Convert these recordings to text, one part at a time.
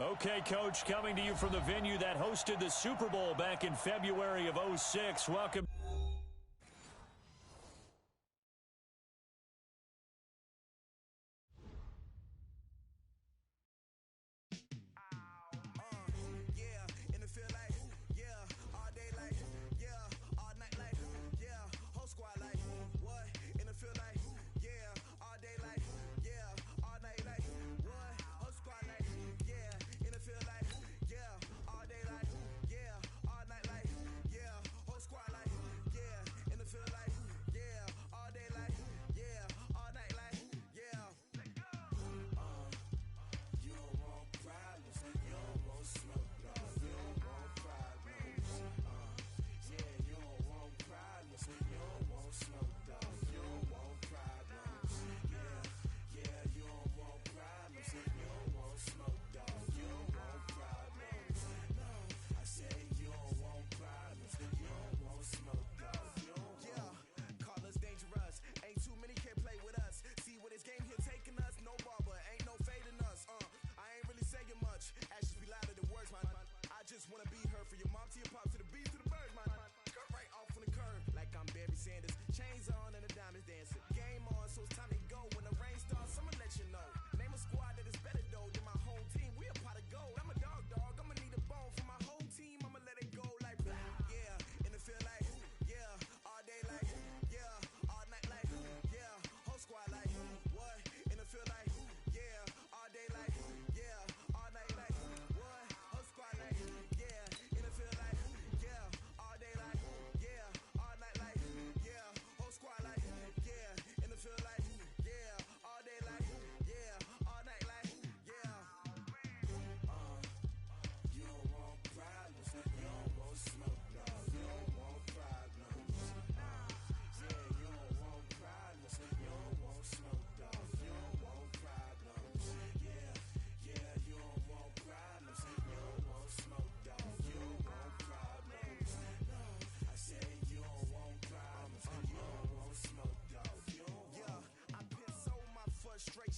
Okay, Coach, coming to you from the venue that hosted the Super Bowl back in February of '06. Welcome.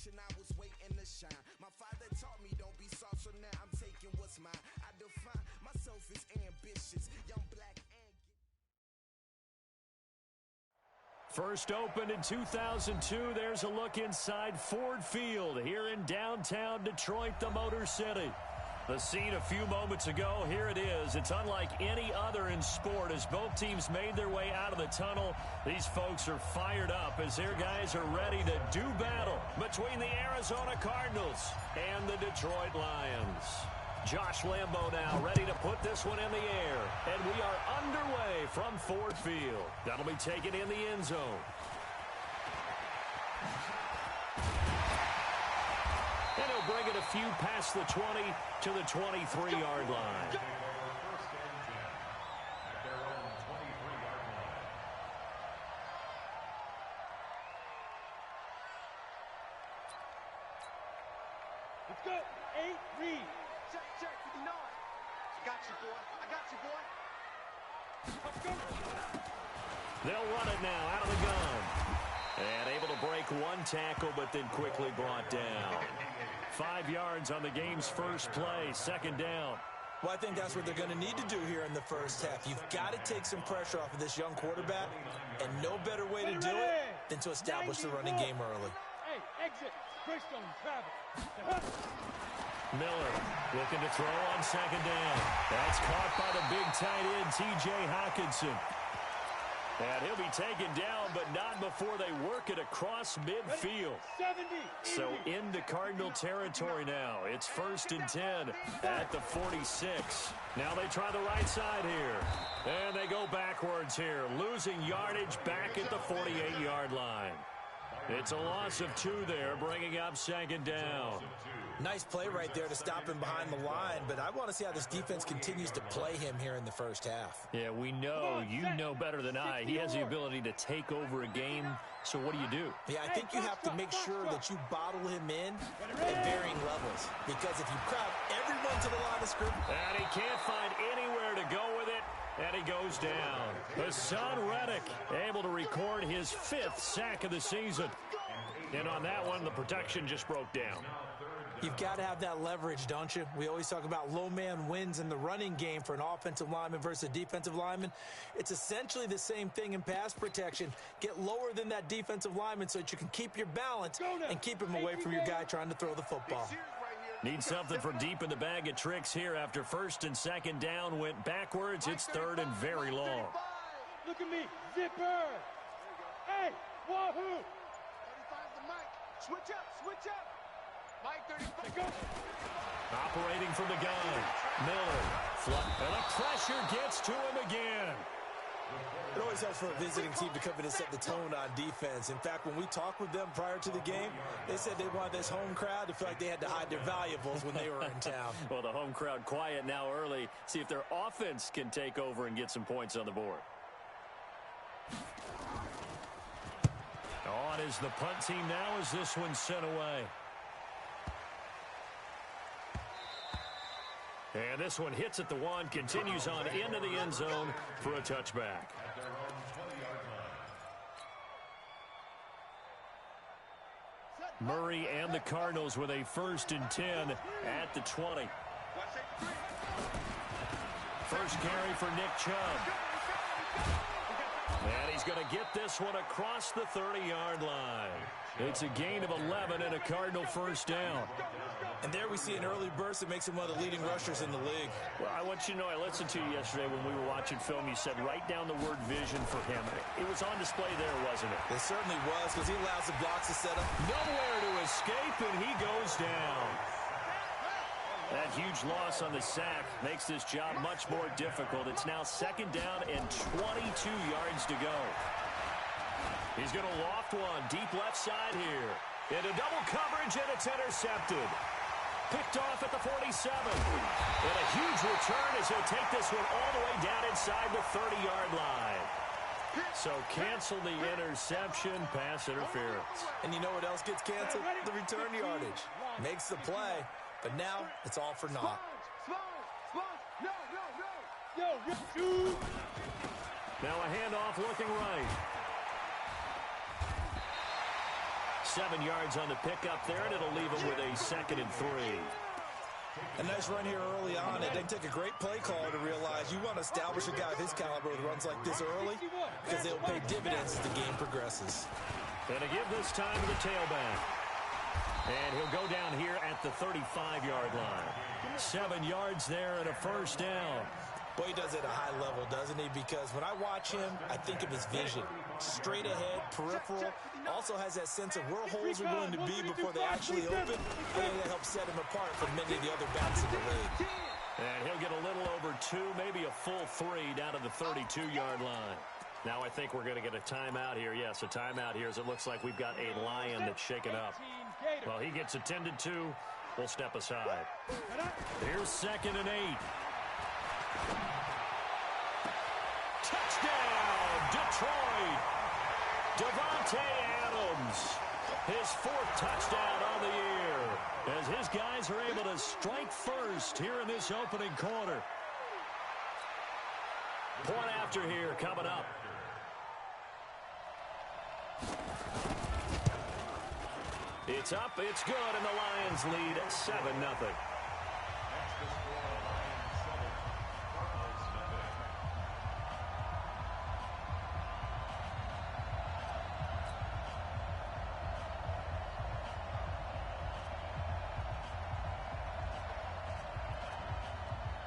I was waiting to shine. My father taught me don't be soft, so now I'm taking what's mine. I define myself as ambitious, young black and... First opened in 2002, there's a look inside Ford Field here in downtown Detroit, the Motor City. The scene a few moments ago, here it is. It's unlike any other in sport as both teams made their way out of the tunnel. These folks are fired up as their guys are ready to do battle between the Arizona Cardinals and the Detroit Lions. Josh Lambo now ready to put this one in the air. And we are underway from Ford Field. That'll be taken in the end zone. And he'll bring it a few past the 20 to the 23-yard line. Let's go. 8, read. Check, 59. Got you, boy. I got you, boy. Let's go. They'll run it now out of the gun. And able to break one tackle, but then quickly brought down. 5 yards on the game's first play, second down. Well, I think that's what they're going to need to do here in the first half. You've got to take some pressure off of this young quarterback, and no better way to do it than to establish the running game early. Hey, exit. Greystone, travel. Miller looking to throw on second down. That's caught by the big tight end, T.J. Hockenson. And he'll be taken down, but not before they work it across midfield. 70. So into Cardinal territory now. It's 1st and 10 at the 46. Now they try the right side here. And they go backwards here, losing yardage back at the 48-yard line. It's a loss of 2 there, bringing up second down. Nice play right there to stop him behind the line, but I want to see how this defense continues to play him here in the first half. Yeah, we know, you know better than I, he has the ability to take over a game, so what do? Yeah, I think you have to make sure that you bottle him in at varying levels, because if you crowd everyone to the line of scrimmage... And he can't find anywhere to go with it, and he goes down. Hassan Reddick able to record his 5th sack of the season. And on that one, the protection just broke down. You've got to have that leverage, don't you? We always talk about low man wins in the running game for an offensive lineman versus a defensive lineman. It's essentially the same thing in pass protection. Get lower than that defensive lineman so that you can keep your balance and keep him away from your guy trying to throw the football. Need something from deep in the bag of tricks here after first and second down went backwards. It's third and very long. Look at me, zipper. Hey, wahoo. 35 the mic. Switch up. Mike 35. Operating from the gun. Miller. And the pressure gets to him again. It always helps for a visiting team to come in and set the tone on defense. In fact, when we talked with them prior to the game, they said they wanted this home crowd to feel like they had to hide their valuables when they were in town. Well, the home crowd quiet now early. See if their offense can take over and get some points on the board. On is the punt team now as this one's sent away. And this one hits at the one, continues on into the end zone for a touchback. Murray and the Cardinals with a 1st and 10 at the 20. First carry for Nick Chubb. And he's going to get this one across the 30-yard line. It's a gain of 11 and a Cardinal first down. And there we see an early burst that makes him one of the leading rushers in the league. Well, I want you to know, I listened to you yesterday when we were watching film. You said write down the word vision for him. It was on display there, wasn't it? It certainly was, because he allows the blocks to set up. Nowhere to escape, and he goes down. That huge loss on the sack makes this job much more difficult. It's now 2nd down and 22 yards to go. He's going to loft one deep left side here. Into double coverage, and it's intercepted. Picked off at the 47. And a huge return as he'll take this one all the way down inside the 30-yard line. So cancel the interception, pass interference. And you know what else gets canceled? The return yardage. Makes the play, but now it's all for naught. Now a handoff looking right. 7 yards on the pickup there, and it'll leave him with a 2nd and 3. A nice run here early on. It didn't take a great play caller to realize you want to establish a guy of his caliber with runs like this early because they'll pay dividends as the game progresses. And to give this time to the tailback. And he'll go down here at the 35-yard line. 7 yards there and a first down. Boy, he does it at a high level, doesn't he? Because when I watch him, I think of his vision. Straight ahead, peripheral. Also has that sense of where holes are going to be before they actually open. I think that helps set him apart from many of the other backs in the league. And he'll get a little over 2, maybe a full 3 down to the 32-yard line. Now I think we're going to get a timeout here. Yes, a timeout here as it looks like we've got a Lion that's shaken up. Well, he gets attended to. We'll step aside. Here's 2nd and 8. Touchdown, Detroit. Devontae Adams, his 4th touchdown on the year, as his guys are able to strike first here in this opening quarter. Point after here coming up. It's up, it's good, and the Lions lead 7-0.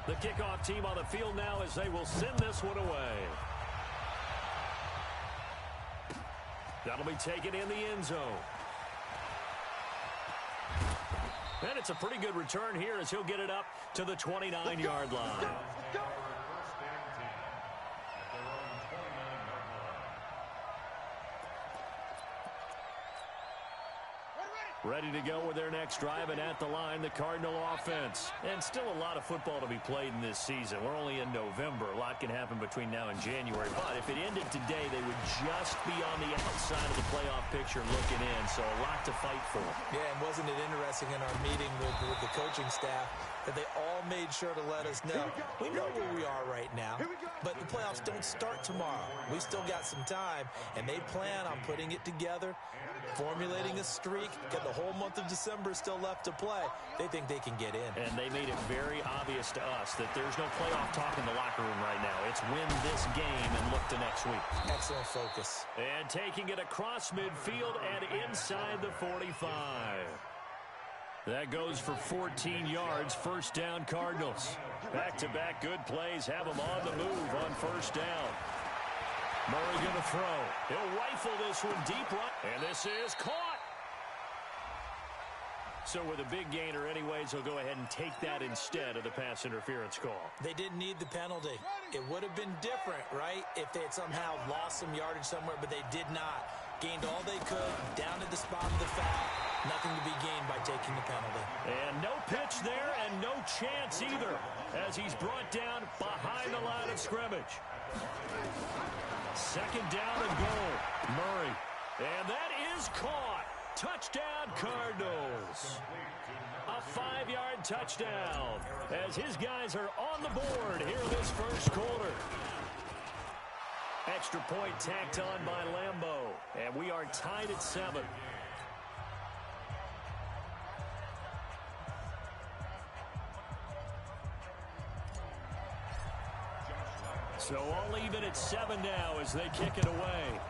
The kickoff team on the field now as they will send this one away. That'll be taken in the end zone. And it's a pretty good return here as he'll get it up to the 29-yard line. Ready to go with their next drive, and at the line, the Cardinal offense. And still a lot of football to be played in this season. We're only in November. A lot can happen between now and January. But if it ended today, they would just be on the outside of the playoff picture looking in. So a lot to fight for. Yeah, and wasn't it interesting in our meeting with the coaching staff that they all made sure to let us know, we know where we are right now, but the playoffs don't start tomorrow. We still got some time, and they plan on putting it together, formulating a streak, getting The whole month of December is still left to play. They think they can get in. And they made it very obvious to us that there's no playoff talk in the locker room right now. It's win this game and look to next week. Excellent focus. And taking it across midfield and inside the 45. That goes for 14 yards. First down, Cardinals. Back-to-back good plays have them on the move on first down. Murray going to throw. He'll rifle this one deep right. And this is caught. So with a big gainer anyways, he'll go ahead and take that instead of the pass interference call. They didn't need the penalty. It would have been different, right, if they had somehow lost some yardage somewhere, but they did not. Gained all they could, down at the spot of the foul. Nothing to be gained by taking the penalty. And no pitch there and no chance either as he's brought down behind the line of scrimmage. Second down and goal. Murray. And that is caught. Touchdown, Cardinals. A 5-yard touchdown as his guys are on the board here in this first quarter. Extra point tacked on by Lambeau. And we are tied at 7. So all even at 7 now as they kick it away.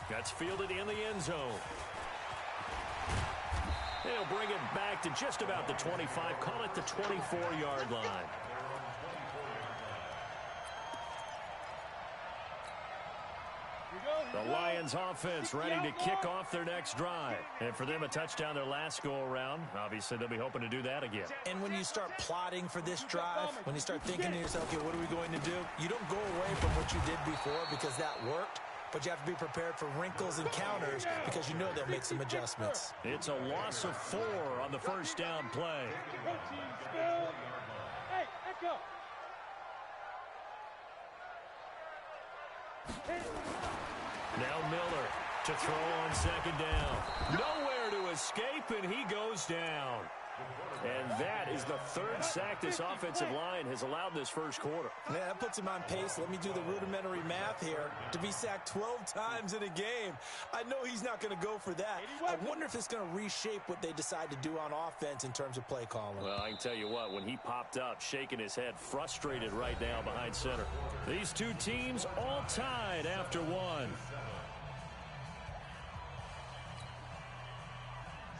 That's fielded in the end zone. They'll bring it back to just about the 25. Call it the 24-yard line. The Lions offense ready to kick off their next drive. And for them, a touchdown their last go-around. Obviously, they'll be hoping to do that again. And when you start plotting for this drive, when you start thinking to yourself, okay, what are we going to do? You don't go away from what you did before because that worked. But you have to be prepared for wrinkles and counters because you know they'll make some adjustments. It's a loss of 4 on the first down play. Hey, echo. Now Miller to throw on second down. Nowhere to escape, and he goes down. And that is the third sack this offensive line has allowed this first quarter. Yeah, that puts him on pace. Let me do the rudimentary math here. To be sacked 12 times in a game, I know he's not going to go for that. I wonder if it's going to reshape what they decide to do on offense in terms of play calling. Well, I can tell you what, when he popped up, shaking his head, frustrated right now behind center. These two teams all tied after one.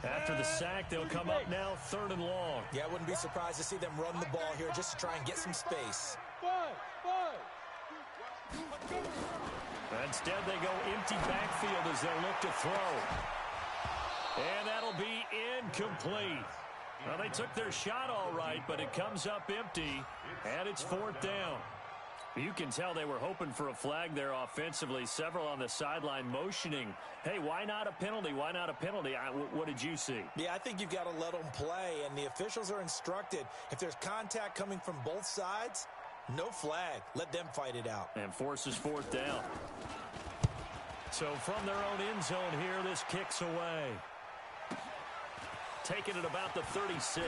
After the sack, they'll come up now 3rd and long. Yeah, I wouldn't be surprised to see them run the ball here just to try and get some space. Instead, they go empty backfield as they'll look to throw. And that'll be incomplete. Well, they took their shot all right, but it comes up empty, and it's 4th down. You can tell they were hoping for a flag there offensively. Several on the sideline motioning, hey, why not a penalty? Why not a penalty? What did you see? Yeah, I think you've got to let them play, and the officials are instructed. If there's contact coming from both sides, no flag. Let them fight it out. And forces 4th down. So from their own end zone here, this kicks away. Taking it about the 36.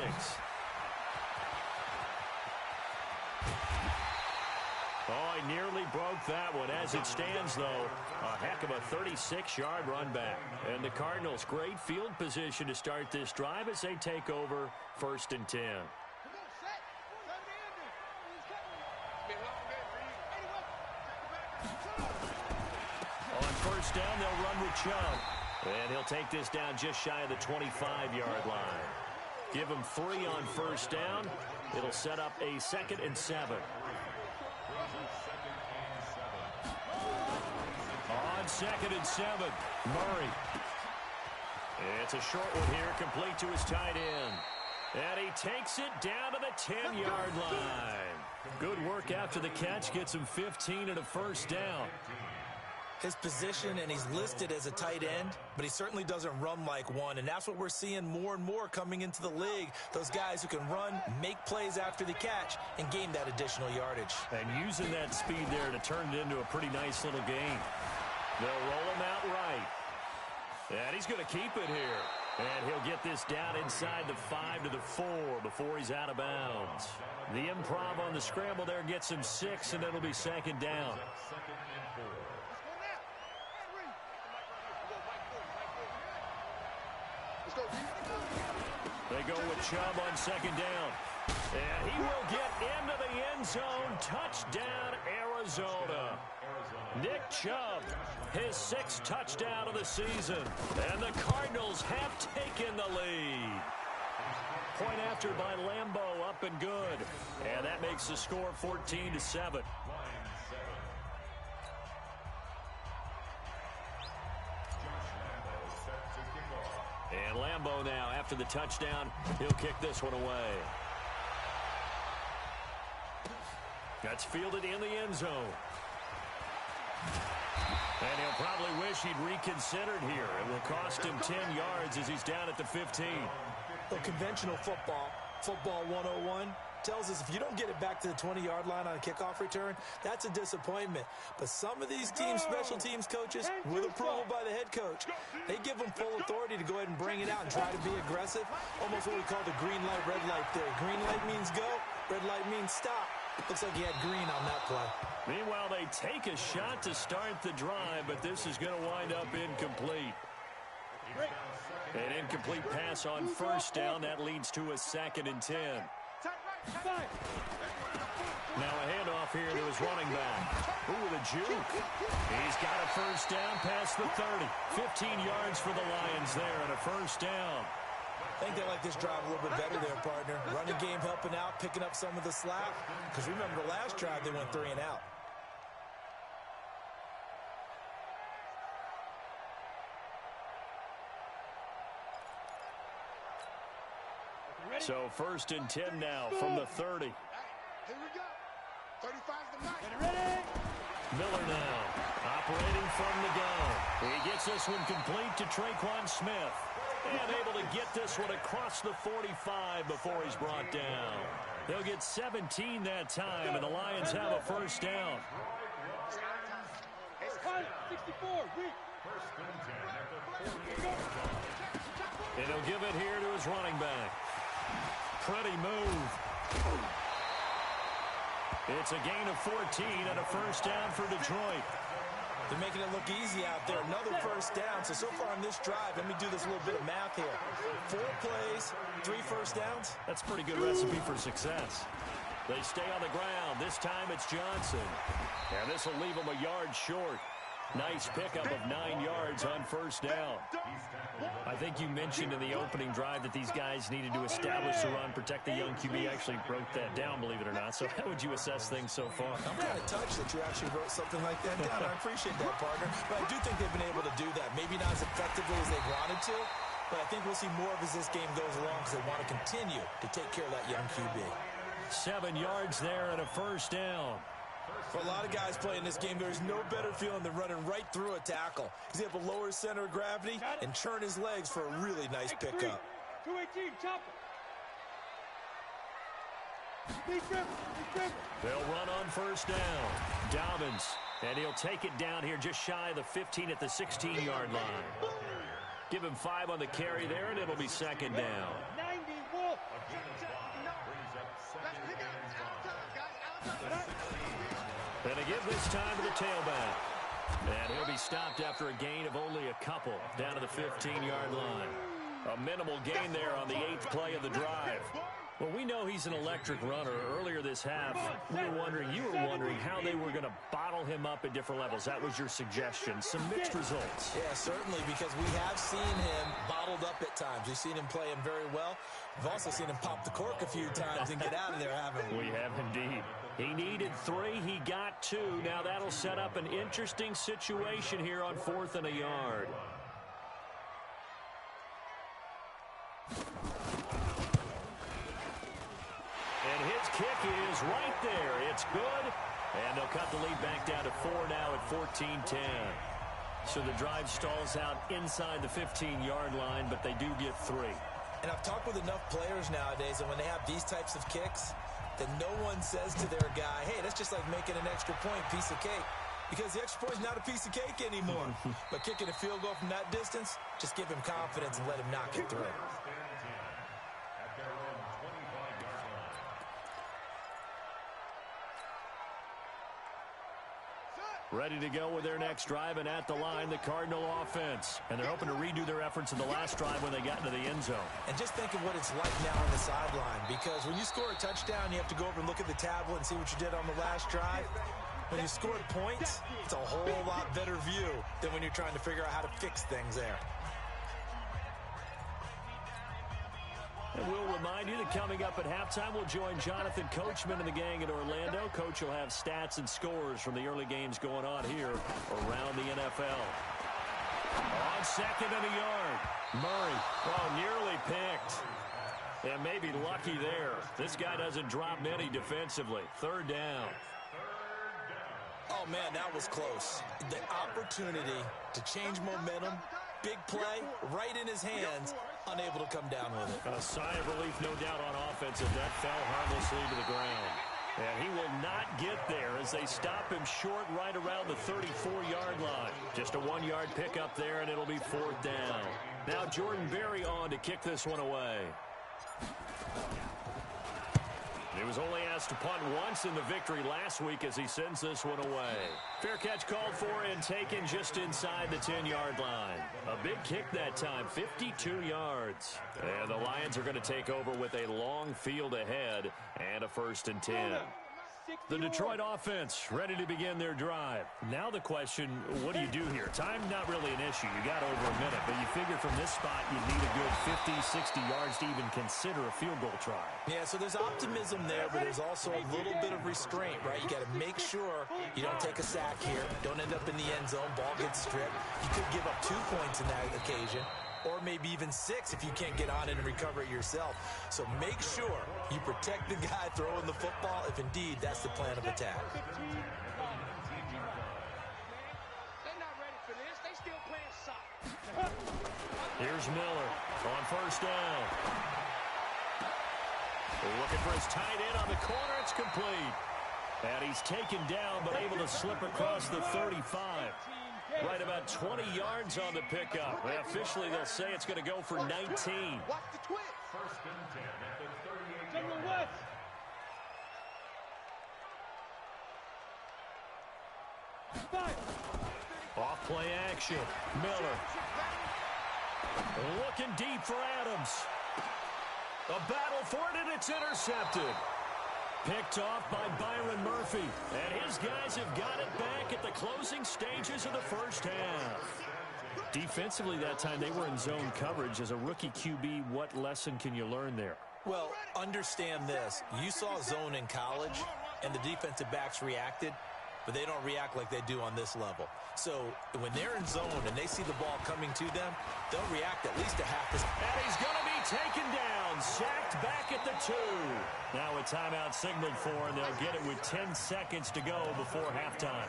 Oh, he nearly broke that one. As it stands, though, a heck of a 36-yard run back. And the Cardinals, great field position to start this drive as they take over 1st and 10. On first down, they'll run with Chubb. And he'll take this down just shy of the 25-yard line. Give him 3 on first down. It'll set up a 2nd and 7. On 2nd and 7, Murray. It's a short one here, complete to his tight end. And he takes it down to the 10-yard line. Good work after the catch, gets him 15 and a first down. His position, and he's listed as a tight end, but he certainly doesn't run like one, and that's what we're seeing more and more coming into the league. Those guys who can run, make plays after the catch, and gain that additional yardage. And using that speed there to turn it into a pretty nice little gain. They'll roll him out right. And he's going to keep it here. And he'll get this down inside the 5 to the 4 before he's out of bounds. The improv on the scramble there gets him 6, and it'll be 2nd down. They go with Chubb on second down. And he will get into the end zone. Touchdown, Arizona. Nick Chubb, his 6th touchdown of the season. And the Cardinals have taken the lead. Point after by Lambeau, up and good. And that makes the score 14-7. And Lambeau now, after the touchdown, he'll kick this one away. That's fielded in the end zone. And he'll probably wish he'd reconsidered here. It will cost him 10 yards as he's down at the 15. Well, conventional football 101, tells us if you don't get it back to the 20-yard line on a kickoff return, that's a disappointment. But some of these teams, special teams coaches, with approval by the head coach, they give them full authority to go ahead and bring it out and try to be aggressive. Almost what we call the green light, red light theory. Green light means go, red light means stop. Looks like he had green on that play. Meanwhile, they take a shot to start the drive, but this is going to wind up incomplete. An incomplete pass on first down. That leads to a 2nd and 10. Now a handoff here to his running back. Ooh, with a juke. He's got a first down past the 30. 15 yards for the Lions there and a first down. I think they like this drive a little bit better there, partner. Running game helping out, picking up some of the slack. Because remember, the last drive, they went 3 and out. So 1st and 10 now from the 30. Here we go. 35's the night. Miller now operating from the gun. He gets this one complete to Traquan Smith. And able to get this one across the 45 before he's brought down. They'll get 17 that time, and the Lions have a first down. 64, And he'll give it here to his running back. Pretty move. It's a gain of 14 and a first down for Detroit. They're making it look easy out there. Another first down. So far on this drive, let me do this little bit of math here. 4 plays, 3 first downs. That's a pretty good recipe for success. They stay on the ground. This time it's Johnson. And this will leave him a yard short. Nice pickup of 9 yards on first down. I think you mentioned in the opening drive that these guys needed to establish the run, protect the young QB. I actually wrote that down, believe it or not. So how would you assess things so far? I'm kind of touched that you actually wrote something like that down. I appreciate that, partner. But I do think they've been able to do that. Maybe not as effectively as they wanted to, but I think we'll see more of as this game goes along because they want to continue to take care of that young QB. 7 yards there and a first down. For a lot of guys playing this game, there's no better feeling than running right through a tackle. He's able to lower his center of gravity and turn his legs for a really nice pickup. 218, chopper. They'll run on first down. Dobbins, and he'll take it down here just shy of the 15 at the 16-yard line. Give him 5 on the carry there, and it'll be second down. 90, Wolf. And they give this time to the tailback. And he'll be stopped after a gain of only a couple down to the 15-yard line. A minimal gain there on the 8th play of the drive. Well, we know he's an electric runner. Earlier this half, you were wondering how they were going to bottle him up at different levels. That was your suggestion. Some mixed results. Yeah, certainly, because we have seen him bottled up at times. We've seen him playing very well. We've also seen him pop the cork a few times and get out of there, haven't we? We have indeed. He needed 3. He got 2. Now that'll set up an interesting situation here on 4th and a yard. And his kick is right there. It's good. And they'll cut the lead back down to 4 now at 14-10. So the drive stalls out inside the 15-yard line, but they do get 3. And I've talked with enough players nowadays, and when they have these types of kicks, that no one says to their guy, hey, that's just like making an extra point, piece of cake. Because the extra point is not a piece of cake anymore. But kicking a field goal from that distance, just give him confidence and let him knock it through. Ready to go with their next drive, and at the line, the Cardinal offense. And they're hoping to redo their efforts in the last drive when they got into the end zone. And just think of what it's like now on the sideline, because when you score a touchdown, you have to go over and look at the tablet and see what you did on the last drive. When you scored points, it's a whole lot better view than when you're trying to figure out how to fix things there. And we'll remind you that coming up at halftime, we'll join Jonathan Coachman and the gang in Orlando. Coach will have stats and scores from the early games going on here around the NFL. On second and a yard. Murray, nearly picked. And maybe lucky there. This guy doesn't drop many defensively. Third down. Oh, man, that was close. The opportunity to change momentum, big play, right in his hands, unable to come down with it. A sigh of relief, no doubt, on offense as that fell harmlessly to the ground. And he will not get there as they stop him short right around the 34-yard line. Just a 1-yard pickup there, and it'll be fourth down. Now Jordan Berry on to kick this one away. He was only asked to punt once in the victory last week as he sends this one away. Fair catch called for and taken just inside the 10-yard line. A big kick that time, 52 yards. And the Lions are going to take over with a long field ahead and a 1st and 10. The Detroit offense ready to begin their drive. Now the question, what do you do here? Time not really an issue. You got over a minute, but you figure from this spot you need a good 50, 60 yards to even consider a field goal try. Yeah, so there's optimism there, but there's also a little bit of restraint, right? You got to make sure you don't take a sack here. Don't end up in the end zone. Ball gets stripped. You could give up 2 points in that occasion, or maybe even 6 if you can't get on it and recover it yourself. So make sure you protect the guy throwing the football if indeed that's the plan of attack. They're not ready for this. They still playing soccer. Here's Miller on first down. They're looking for his tight end on the corner. It's complete. And he's taken down but able to slip across the 35. Right about 20 yards on the pickup. Well, officially, they'll say it's going to go for 19. Watch the twitch. 1st and 10 at the 38. Off play action. Miller. Looking deep for Adams. A battle for it, and it's intercepted. Picked off by Byron Murphy. And his guys have got it back at the closing stages of the first half. Defensively that time, they were in zone coverage. As a rookie QB, what lesson can you learn there? Well, understand this. You saw zone in college, and the defensive backs reacted, but they don't react like they do on this level. So when they're in zone and they see the ball coming to them, they'll react at least a half as. And he's going to be taken down, sacked back at the 2. Now a timeout signaled for, and they'll get it with 10 seconds to go before halftime.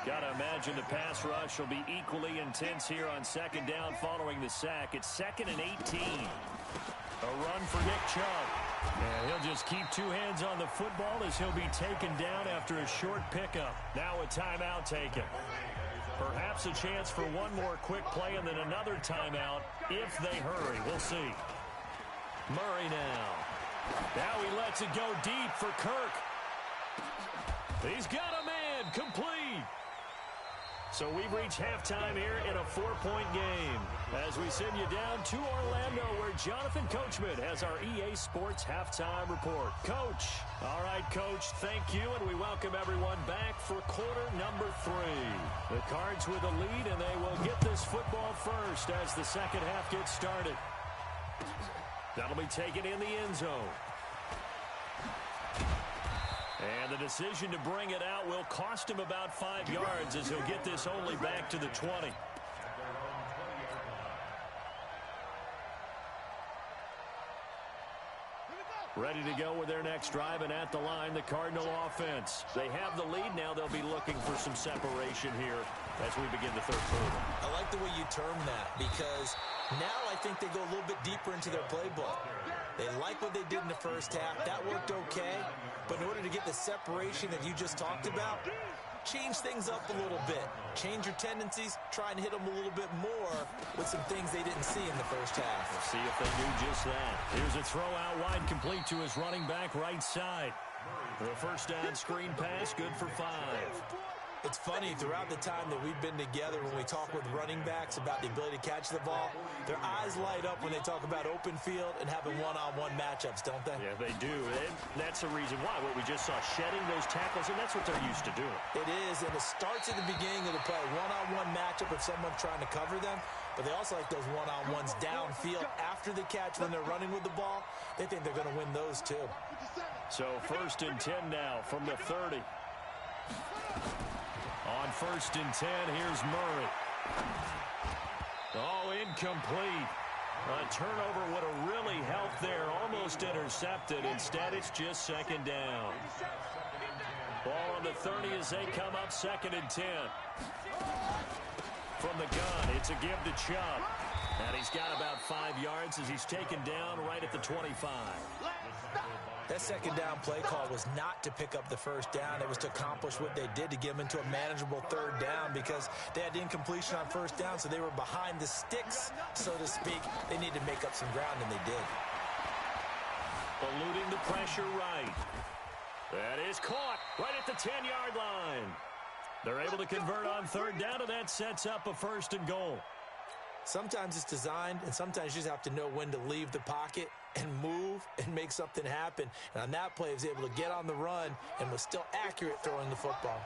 Got to imagine the pass rush will be equally intense here on second down following the sack. It's 2nd and 18. A run for Nick Chubb. And he'll just keep 2 hands on the football as he'll be taken down after a short pickup. Now a timeout taken. Perhaps a chance for one more quick play and then another timeout if they hurry. We'll see. Murray now. Now he lets it go deep for Kirk. He's got a man. Complete. So we've reached halftime here in a 4-point game as we send you down to Orlando where Jonathan Coachman has our EA Sports Halftime Report. Coach. All right, Coach, thank you, and we welcome everyone back for quarter number 3. The Cards with a lead, and they will get this football first as the second half gets started. That'll be taken in the end zone. And the decision to bring it out will cost him about 5 yards as he'll get this only back to the 20. Ready to go with their next drive, and at the line, the Cardinal offense. They have the lead. Now they'll be looking for some separation here as we begin the third quarter. I like the way you term that because now I think they go a little bit deeper into their playbook. They like what they did in the first half. That worked okay. But in order to get the separation that you just talked about, change things up a little bit. Change your tendencies. Try and hit them a little bit more with some things they didn't see in the first half. We'll see if they do just that. Here's a throw out wide, complete to his running back right side. The first down screen pass, good for 5. It's funny, throughout the time that we've been together, when we talk with running backs about the ability to catch the ball, their eyes light up when they talk about open field and having one-on-one matchups, don't they? Yeah, they do. And that's the reason why. What we just saw, shedding those tackles, and that's what they're used to doing. It is, and it starts at the beginning of the play. One-on-one matchup if someone's trying to cover them, but they also like those one-on-ones downfield after the catch when they're running with the ball. They think they're going to win those, too. So 1st and 10 now from the 30. On 1st and 10, here's Murray. Oh, incomplete. A turnover would have really helped there. Almost intercepted. Instead, it's just 2nd down. Ball on the 30 as they come up 2nd and 10. From the gun, it's a give to Chubb. And he's got about 5 yards as he's taken down right at the 25. That 2nd down play call was not to pick up the 1st down. It was to accomplish what they did, to get them into a manageable 3rd down, because they had incompletion on 1st down, so they were behind the sticks, so to speak. They needed to make up some ground, and they did. Eluding the pressure right. That is caught right at the 10-yard line. They're able to convert on 3rd down, and that sets up a 1st and goal. Sometimes it's designed, and sometimes you just have to know when to leave the pocket and move and make something happen. And on that play, he was able to get on the run and was still accurate throwing the football.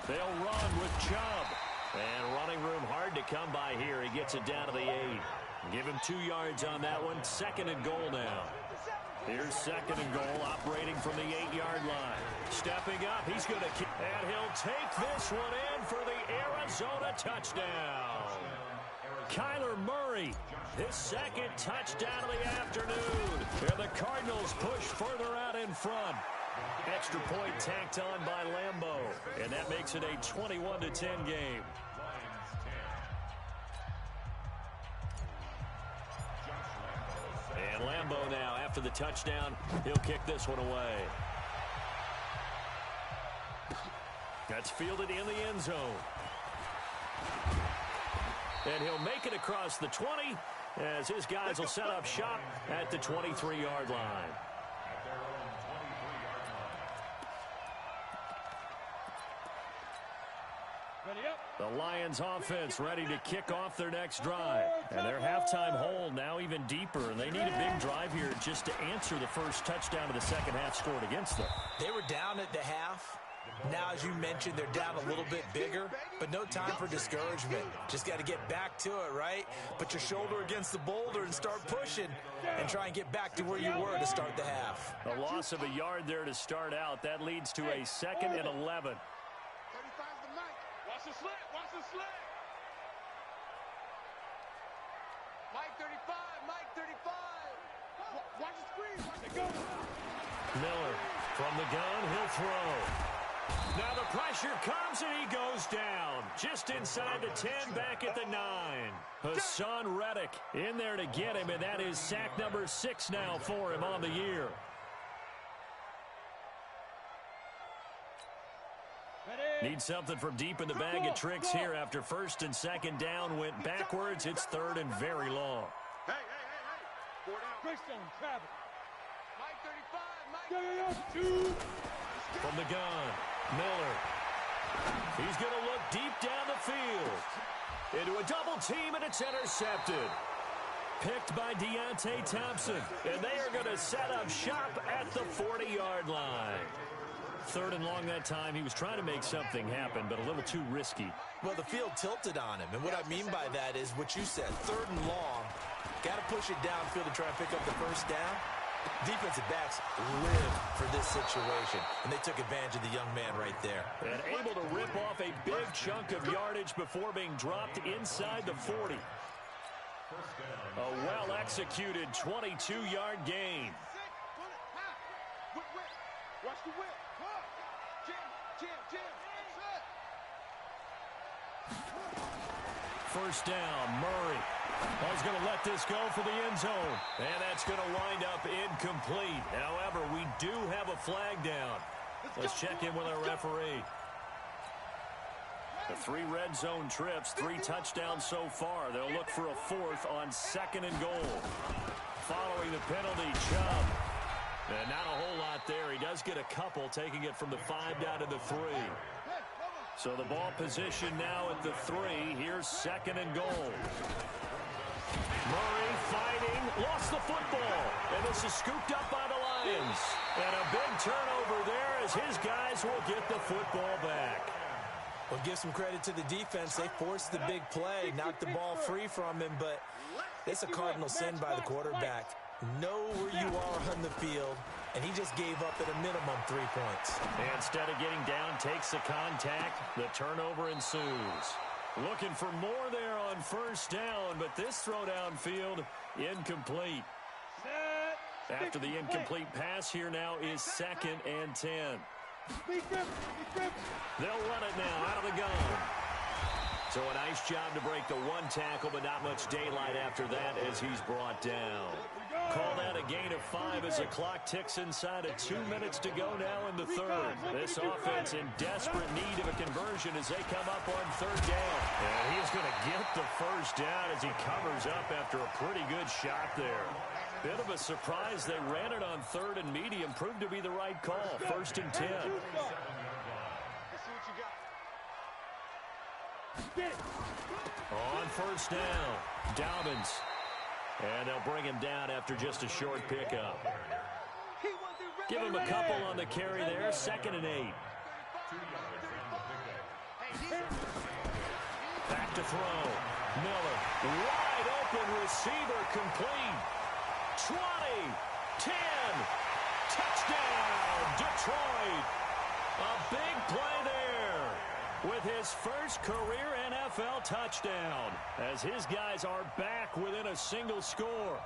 They'll run with Chubb. And running room hard to come by here. He gets it down to the 8. Give him 2 yards on that one. 2nd and goal now. Here's 2nd and goal, operating from the 8-yard line. Stepping up, he's going to keep, and he'll take this one in for the Arizona touchdown. Kyler Murray, his 2nd touchdown of the afternoon. And the Cardinals push further out in front. Extra point tacked on by Lambeau, and that makes it a 21-10 game. And Lambeau now, after the touchdown, he'll kick this one away. That's fielded in the end zone. And he'll make it across the 20 as his guys will set up shop at the 23-yard line. The Lions offense ready to kick off their next drive. And their halftime hole now even deeper. And they need a big drive here just to answer the first touchdown of the second half scored against them. They were down at the half. Now, as you mentioned, they're down a little bit bigger, but no time for discouragement. Just got to get back to it, right? Put your shoulder against the boulder and start pushing and try and get back to where you were to start the half. A loss of a yard there to start out. That leads to a 2nd and 11. Watch the slant. Watch the slant. Mike 35. Mike 35. Watch the screen. Watch it go. Miller from the gun. He'll throw. Now the pressure comes and he goes down. Just inside the 10, back at the 9. Hassan Reddick in there to get him, and that is sack number 6 now for him on the year. Need something from deep in the bag of tricks here after 1st and 2nd down went backwards. It's 3rd and very long. Hey. 4 down. Greystone, travel. Mike 35. Mike 2. From the gun, Miller. He's going to look deep down the field. Into a double team, and it's intercepted. Picked by Deontay Thompson. And they are going to set up shop at the 40-yard line. 3rd and long that time. He was trying to make something happen, but a little too risky. Well, the field tilted on him, and what I mean by that is what you said, 3rd and long. Got to push it downfield to try and pick up the 1st down. Defensive backs live for this situation, and they took advantage of the young man right there. And able to rip off a big chunk of yardage before being dropped inside the 40. A well-executed 22-yard gain. Watch the whip. Jim. 1st down, Murray. He's going to let this go for the end zone. And that's going to wind up incomplete. However, we do have a flag down. Let's check in with our referee. The 3 red zone trips, 3 touchdowns so far. They'll look for a 4th on 2nd and goal. Following the penalty, Chubb. And not a whole lot there. He does get a couple, taking it from the 5 down to the 3. So the ball position now at the 3. Here's second and goal. Murray fighting, lost the football. And this is scooped up by the Lions. And a big turnover there as his guys will get the football back. Well, give some credit to the defense. They forced the big play, knocked the ball free from him, but it's a cardinal sin by the quarterback. Know where you are on the field, and he just gave up at a minimum 3 points. And instead of getting down, takes the contact. The turnover ensues. Looking for more there on first down, but this throw downfield incomplete. After the incomplete pass, here now is second and 10. They'll run it now out of the gun. So a nice job to break the 1 tackle, but not much daylight after that as he's brought down. Call that a gain of 5 as the clock ticks inside of 2 minutes to go now in the third. This offense in desperate need of a conversion as they come up on third down. And he's going to get the first down as he covers up after a pretty good shot there. Bit of a surprise. They ran it on third and medium. Proved to be the right call. First and 10. On first down, Dobbins. And they'll bring him down after just a short pickup. Give him a couple on the carry there. Second and 8. Back to throw. Miller. Wide open receiver complete. 20. 10. Touchdown, Detroit. A big play there with his first career NFL touchdown as his guys are back within a single score.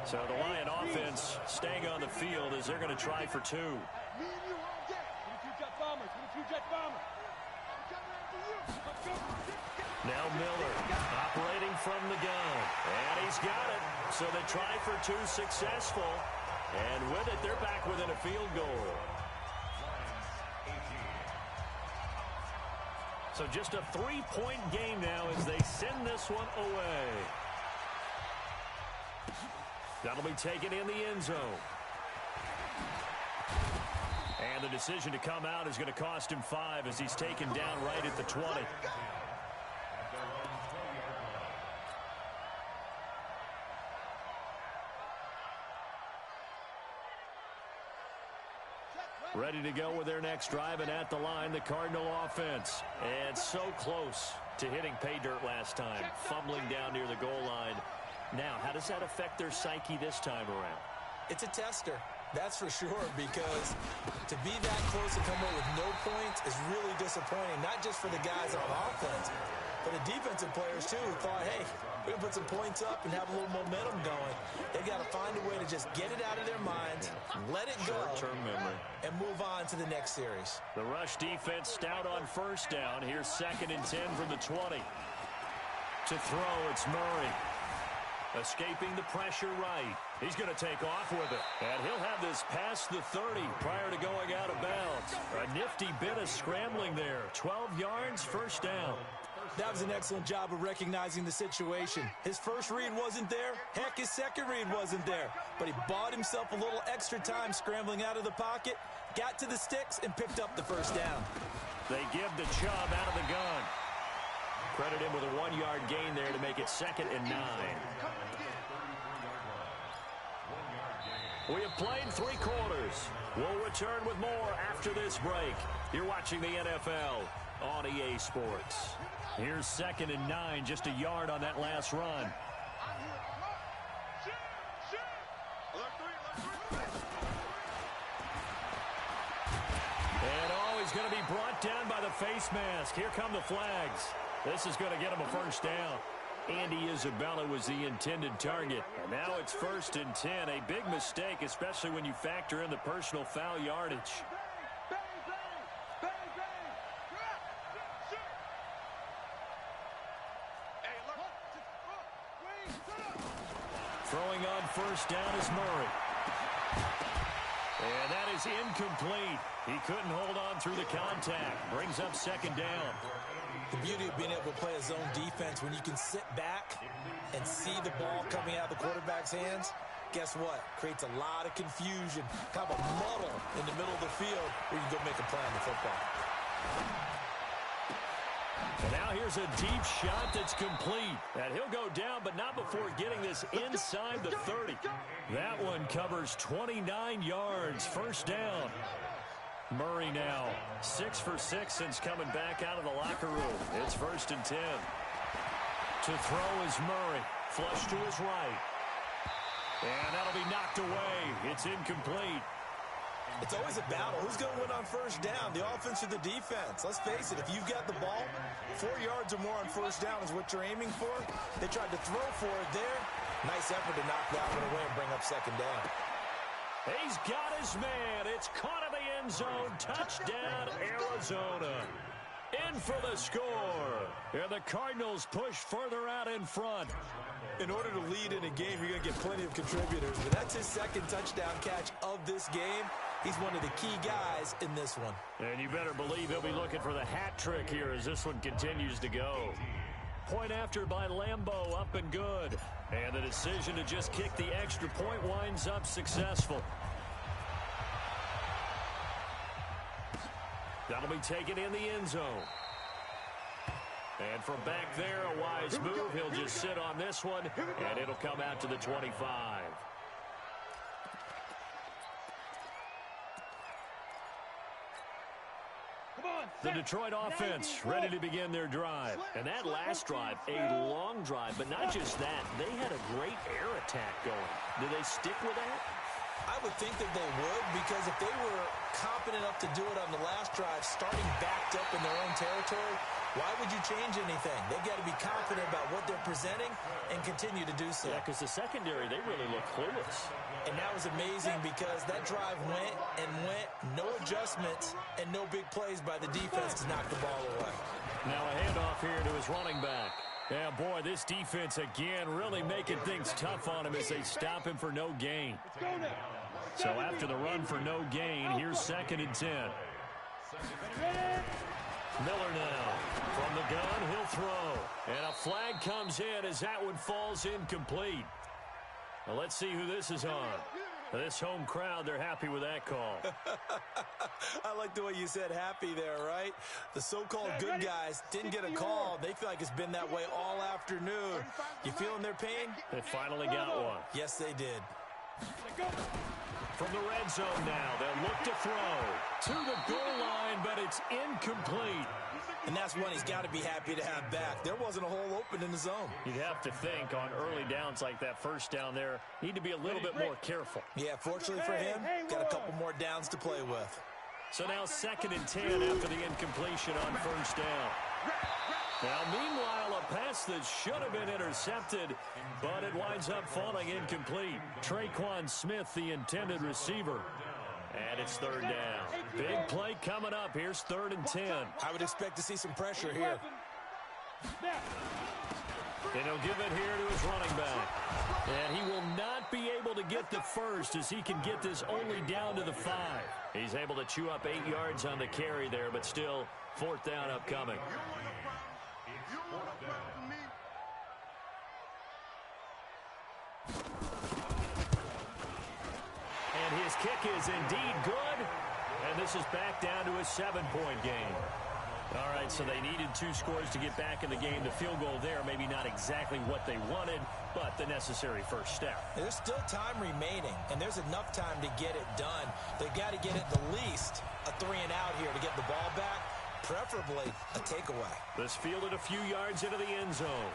So the Lion offense staying on the field as they're going to try for 2. Now Miller operating from the gun. And he's got it. So they try for 2, successful. And with it, they're back within a field goal. So just a 3-point game now as they send this one away. That'll be taken in the end zone. And the decision to come out is going to cost him 5 as he's taken down right at the 20. Ready to go with their next drive, and at the line, the Cardinal offense. And so close to hitting pay dirt last time, fumbling down near the goal line. Now, how does that affect their psyche this time around? It's a tester, that's for sure, because to be that close and come away with no points is really disappointing, not just for the guys on offense, but the defensive players, too, who thought, hey, we're going to put some points up and have a little momentum going. They've got to find a way to just get it out of their minds, let it go, short-term memory, and move on to the next series. The rush defense stout on first down. Here's second and 10 from the 20. To throw, it's Murray. Escaping the pressure right. He's going to take off with it. And he'll have this past the 30 prior to going out of bounds. A nifty bit of scrambling there. 12 yards, first down. That was an excellent job of recognizing the situation. His first read wasn't there. Heck, his second read wasn't there. But he bought himself a little extra time scrambling out of the pocket, got to the sticks, and picked up the first down. They give the Chubb out of the gun. Credit him with a 1-yard gain there to make it second and 9. We have played 3 quarters. We'll return with more after this break. You're watching the NFL on EA Sports. Here's second and 9, just a yard on that last run. And he's going to be brought down by the face mask. Here come the flags. This is going to get him a first down. Andy Isabella was the intended target. And now it's first and 10. A big mistake, especially when you factor in the personal foul yardage. Throwing on first down is Murray. And that is incomplete. He couldn't hold on through the contact. Brings up second down. The beauty of being able to play a zone defense, when you can sit back and see the ball coming out of the quarterback's hands, guess what? Creates a lot of confusion, kind of a muddle in the middle of the field where you can go make a play on the football. And now here's a deep shot that's complete. And he'll go down, but not before getting this inside the 30. That one covers 29 yards. First down. Murray now 6 for 6 since coming back out of the locker room. It's 1st and 10. To throw is Murray. Flush to his right. And that'll be knocked away. It's incomplete. It's always a battle. Who's going to win on first down, the offense or the defense? Let's face it, if you've got the ball, 4 yards or more on first down is what you're aiming for. They tried to throw for it there. Nice effort to knock that one away and bring up second down. He's got his man. It's caught in the end zone. Touchdown, Arizona. In for the score. And the Cardinals push further out in front. In order to lead in a game, you're going to get plenty of contributors. But that's his second touchdown catch of this game. He's one of the key guys in this one. And you better believe he'll be looking for the hat trick here as this one continues to go. Point after by Lambeau, up and good. And the decision to just kick the extra point winds up successful. That'll be taken in the end zone. And from back there, a wise move. He'll just sit on this one, and it'll come out to the 25. The Detroit offense ready to begin their drive. And that last drive, a long drive, but not just that. They had a great air attack going. Do they stick with that? I would think that they would, because if they were confident enough to do it on the last drive, starting backed up in their own territory, why would you change anything? They've got to be confident about what they're presenting and continue to do so. Yeah, because the secondary, they really look clueless. And that was amazing because that drive went and went, no adjustments and no big plays by the defense to knock the ball away. Now a handoff here to his running back. Yeah, boy, this defense again really making things tough on him as they stop him for no gain. So after the run for no gain, here's 2nd and 10. Miller now. From the gun, he'll throw. And a flag comes in as that one falls incomplete. Well, let's see who this is on. This home crowd, they're happy with that call. I like the way you said happy there, right? The so-called good guys didn't get a call. They feel like it's been that way all afternoon. You feeling their pain? They finally got one. Yes, they did. From the red zone now, they'll look to throw. To the goal line, but it's incomplete. And that's one he's got to be happy to have back. There wasn't a hole open in the zone. You'd have to think on early downs like that first down there, need to be a little bit more careful. Yeah, fortunately for him, got a couple more downs to play with. So now 2nd and 10 after the incompletion on first down. Now, meanwhile, a pass that should have been intercepted, but it winds up falling incomplete. Traquan Smith, the intended receiver. And it's 3rd down. Big play coming up. Here's 3rd and 10. I would expect to see some pressure here. And he'll give it here to his running back. And he will not be able to get the first as he can get this only down to the 5. He's able to chew up 8 yards on the carry there, but still 4th down upcoming. And his kick is indeed good. And this is back down to a 7-point game. All right, so they needed 2 scores to get back in the game. The field goal there, maybe not exactly what they wanted, but the necessary first step. There's still time remaining, and there's enough time to get it done. They've got to get at the least a 3-and-out here to get the ball back, preferably a takeaway. This fielded a few yards into the end zone.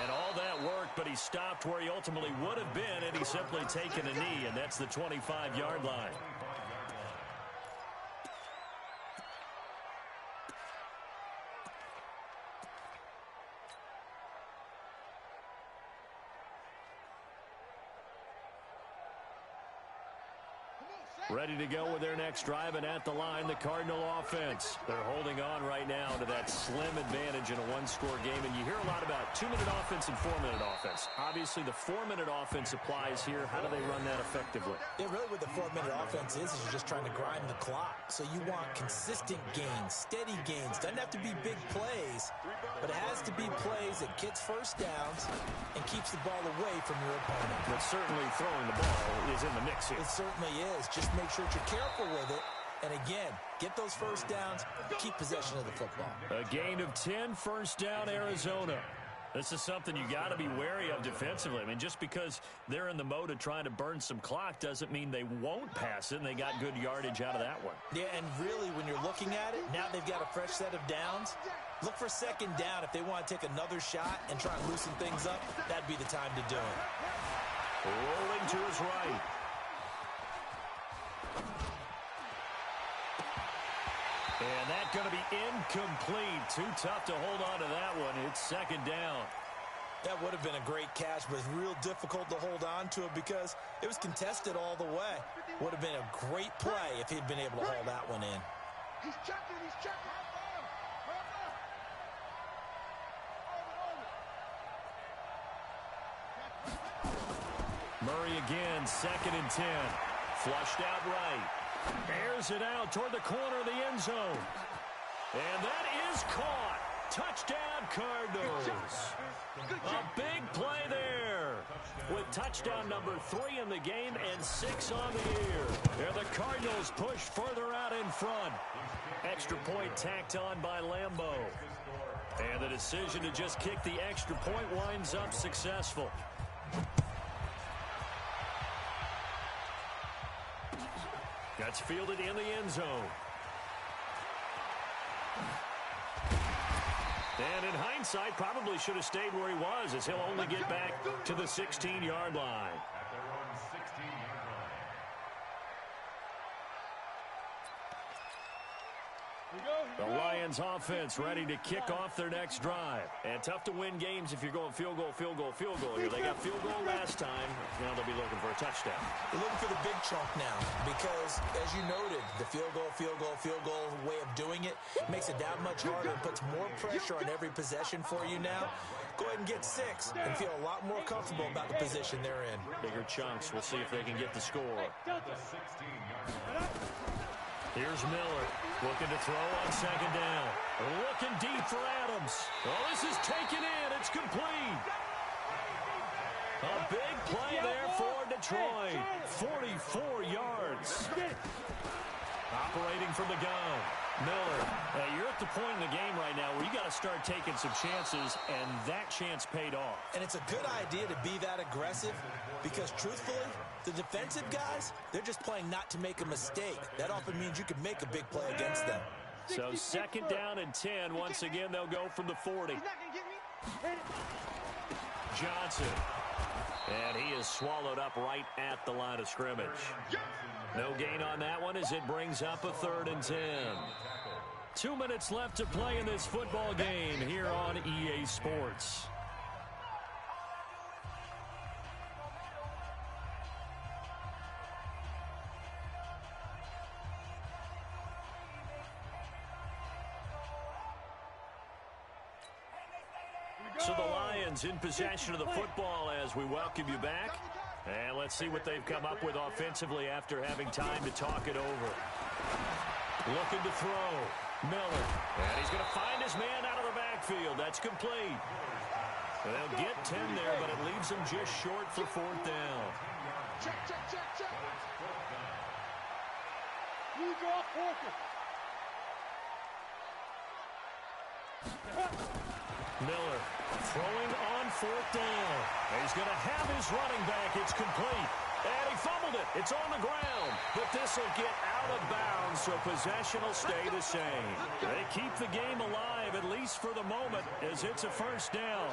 And all that worked, but he stopped where he ultimately would have been, and he's simply taken a knee, and that's the 25-yard line. Ready to go with their next drive, and at the line, the Cardinal offense. They're holding on right now to that slim advantage in a one-score game, and you hear a lot about 2-minute offense and 4-minute offense. Obviously, the 4-minute offense applies here. How do they run that effectively? Yeah, really what the 4-minute offense is you're just trying to grind the clock. So you want consistent gains, steady gains. Doesn't have to be big plays, but it has to be plays that gets first downs and keeps the ball away from your opponent. But certainly throwing the ball is in the mix here. It certainly is. Just make sure that you're careful with it. And again, get those first downs, keep possession of the football. A gain of 10, first down, Arizona. This is something you got to be wary of defensively. I mean, just because they're in the mode of trying to burn some clock doesn't mean they won't pass it, and they got good yardage out of that one. Yeah, and really, when you're looking at it, now they've got a fresh set of downs. Look for second down. If they want to take another shot and try and loosen things up, that'd be the time to do it. Rolling to his right. And that's going to be incomplete. Too tough to hold on to that one. It's second down. That would have been a great catch, but it's real difficult to hold on to it because it was contested all the way. Would have been a great play if he'd been able to hold that one in. He's checking, he's checking. Murray again, 2nd and 10. Flushed out right. Airs it out toward the corner of the end zone. And that is caught. Touchdown, Cardinals. A big play there. With touchdown number 3 in the game and 6 on the year. And the Cardinals push further out in front. Extra point tacked on by Lambeau. And the decision to just kick the extra point winds up successful. That's fielded in the end zone. And in hindsight, probably should have stayed where he was, as he'll only get back to the 16-yard line. At their own 16-yard line. The Lions offense ready to kick off their next drive. And tough to win games if you're going field goal, field goal, field goal here. They got field goal last time. Now they'll be looking for a touchdown. They're looking for the big chunk now because, as you noted, the field goal way of doing it makes it that much harder and puts more pressure on every possession for you now. Go ahead and get 6 and feel a lot more comfortable about the position they're in. Bigger chunks. We'll see if they can get the score. Here's Miller looking to throw on second down. Looking deep for Adams. Oh, this is taken in. It's complete. A big play there for Detroit. 44 yards. Operating from the gun. Miller, you're at the point in the game right now where you got to start taking some chances, and that chance paid off. And it's a good idea to be that aggressive because, truthfully, the defensive guys, they're just playing not to make a mistake. That often means you can make a big play against them. So second down and 10. Once again, they'll go from the 40. Johnson. And he is swallowed up right at the line of scrimmage. No gain on that one as it brings up a 3rd and 10. 2 minutes left to play in this football game here on EA Sports. So the Lions in possession of the football as we welcome you back. And let's see what they've come up with offensively after having time to talk it over. Looking to throw. Miller. And he's going to find his man out of the backfield. That's complete. They'll get 10 there, but it leaves them just short for 4th down. Check, check, check, check. You draw focus. Miller throwing on 4th down. He's going to have his running back. It's complete. And he fumbled it. It's on the ground. But this will get out of bounds, so possession will stay the same. They keep the game alive, at least for the moment, as it's a 1st down.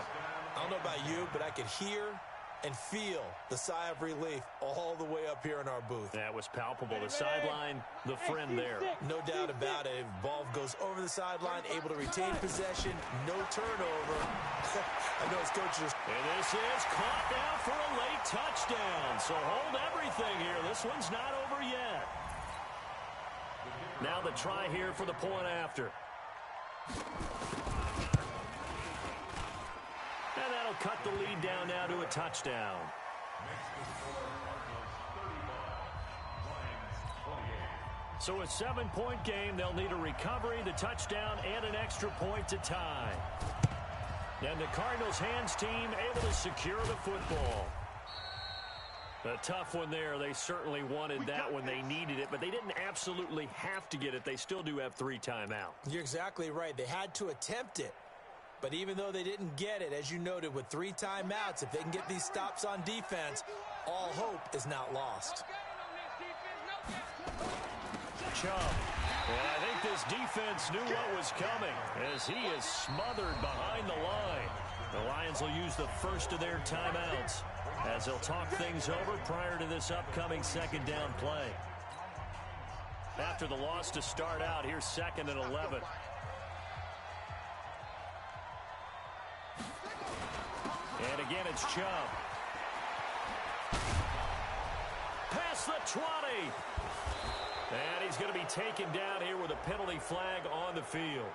I don't know about you, but I could hear and feel the sigh of relief all the way up here in our booth. That was palpable. The sideline, the friend there. No doubt about it. Ball goes over the sideline, able to retain possession, no turnover. I know his coach just... And this is caught now for a late touchdown. So hold everything here. This one's not over yet. Now the try here for the point after. And that'll cut the lead down now to a touchdown. So a 7-point game. They'll need a recovery, the touchdown, and an extra point to tie. And the Cardinals hands team able to secure the football. A tough one there. They certainly wanted that when they needed it, but they didn't absolutely have to get it. They still do have 3 timeouts. You're exactly right. They had to attempt it. But even though they didn't get it, as you noted, with 3 timeouts, if they can get these stops on defense, all hope is not lost. Chubb. And I think this defense knew what was coming as he is smothered behind the line. The Lions will use the first of their timeouts as they'll talk things over prior to this upcoming second down play. After the loss to start out, here's 2nd and 11. And again, it's Chubb. Past the 20. And he's going to be taken down here with a penalty flag on the field.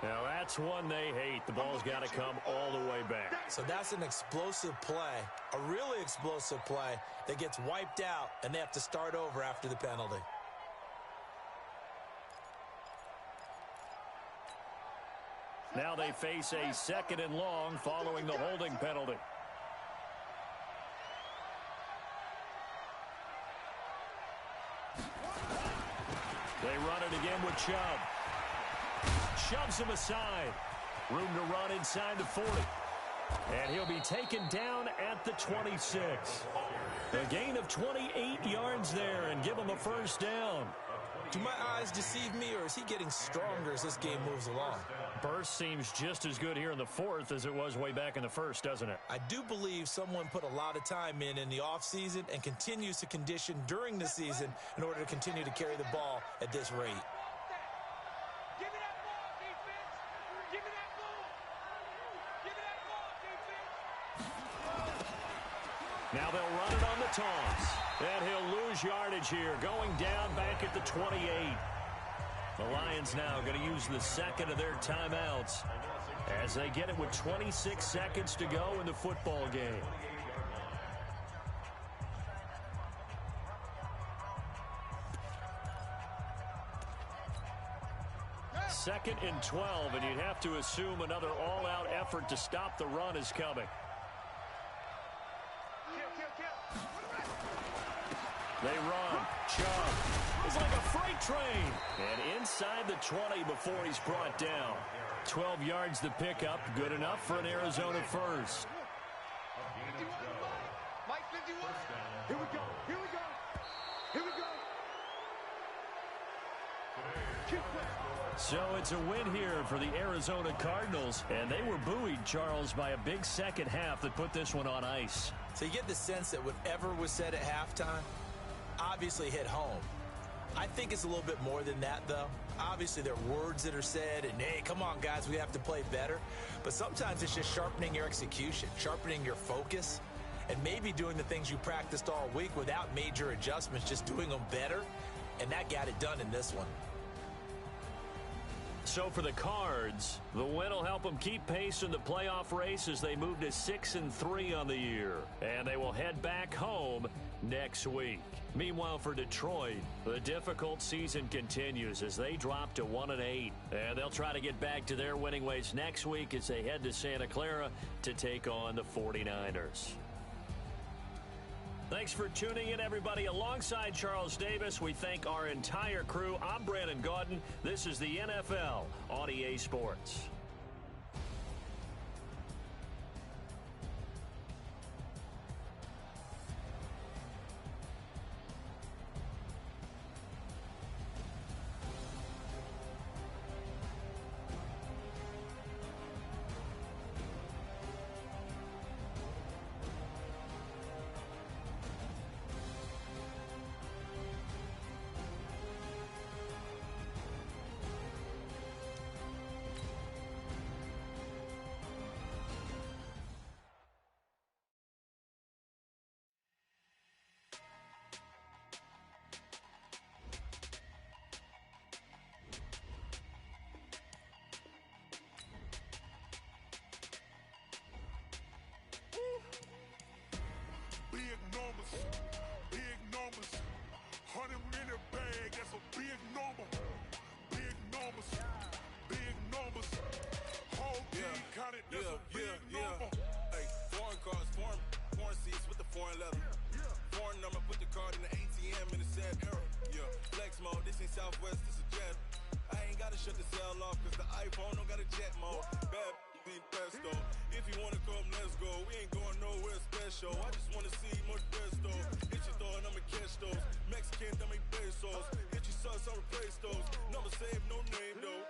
Now, that's one they hate. The ball's got to come all the way back. So that's an explosive play, a really explosive play that gets wiped out, and they have to start over after the penalty. Now they face a 2nd and long following the holding penalty. They run it again with Chubb. Shoves him aside. Room to run inside the 40. And he'll be taken down at the 26. A gain of 28 yards there and give him a first down. Do my eyes deceive me, or is he getting stronger as this game moves along? Burst seems just as good here in the 4th as it was way back in the 1st, doesn't it? I do believe someone put a lot of time in the offseason and continues to condition during the season in order to continue to carry the ball at this rate. Give me that ball, defense! Give me that ball! Give me that ball, defense! Now they'll run it on the toss. And he'll lose yardage here, going down back at the 28. The Lions now going to use the 2nd of their timeouts as they get it with 26 seconds to go in the football game. Second and 12, and you'd have to assume another all-out effort to stop the run is coming. They run. Chubb is like a freight train. And inside the 20 before he's brought down. 12 yards to pick up. Good enough for an Arizona first. Mike 51. Here we go. Here we go. Here we go. So it's a win here for the Arizona Cardinals. And they were buoyed, Charles, by a big second half that put this one on ice. So you get the sense that whatever was said at halftime obviously hit home. I think it's a little bit more than that, though. Obviously, there are words that are said, and, hey, come on, guys, we have to play better. But sometimes it's just sharpening your execution, sharpening your focus, and maybe doing the things you practiced all week without major adjustments, just doing them better, and that got it done in this one. So for the Cards, the win will help them keep pace in the playoff race as they move to 6-3 on the year. And they will head back home next week. Meanwhile, for Detroit, the difficult season continues as they drop to 1-8. And they'll try to get back to their winning ways next week as they head to Santa Clara to take on the 49ers. Thanks for tuning in, everybody. Alongside Charles Davis, we thank our entire crew. I'm Brandon Gaudin. This is the NFL on EA Sports. counted, that's a big number. Hey, foreign cars, foreign seats with the foreign leather. Foreign number, put the card in the ATM in the sad era. Yeah, flex mode, this ain't Southwest, this is Jet. I ain't gotta shut the cell off, cause the iPhone don't got a jet mode. Bad beat pesto. If you wanna come, let's go. We ain't going nowhere special. I just wanna see more desto. Hit your thought, I'ma catch those. Mexican, dummy pesos. Hit your sauce, I'll replace those. Number save, no name though.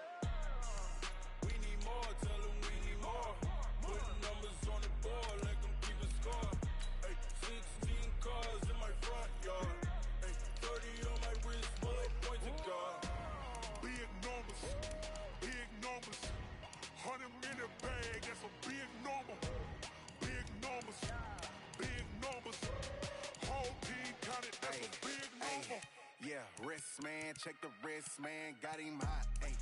We need more, tell them we need more. Putting numbers on the board, like I'm keeping score. Hey, 16 cars in my front yard. Hey, 30 on my wrist, bullet point to God. Big numbers, big numbers. 100 in the bag, that's a big number. Big numbers, big numbers. Whole team counted, that's a big number. Yeah, wrist man, check the wrist man, got him hot. Hey,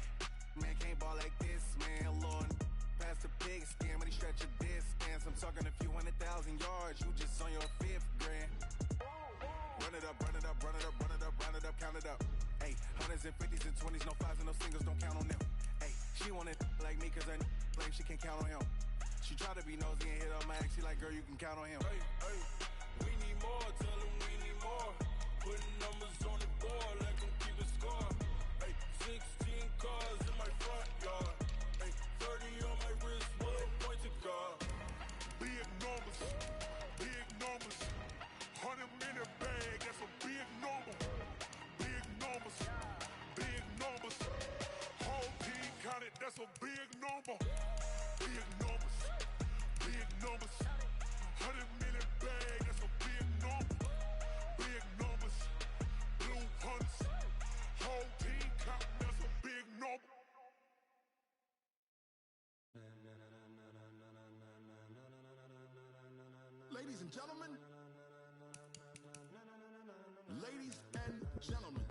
man can't ball like this, man. Lord, past the pig skin, but he stretch a distance. I'm talking a few 100,000 yards, you just on your 5th grand. Run it up, run it up, run it up, run it up, run it up, count it up. Hey, 100s and 50s and 20s, no 5s and no singles, don't count on them. Hey, she wanted like me cause her like she can count on him. She tried to be nosy and hit up my ex, she like, girl, you can count on him. Hey, hey, we need more, tell them we need more. Putting numbers on the board like I'm keeping score. Hey, 16 cars in my front yard. Hey, 30 on my wrist, bullet point to God. Big numbers, big numbers. 100 in the bag, that's a big number. Big numbers, big numbers. Whole team counted, that's a big number. Big numbers, big numbers. 100 in the bag, that's a big number. Big numbers, blue hunts. Whole team counting, that's a big number. Ladies and gentlemen, ladies and gentlemen.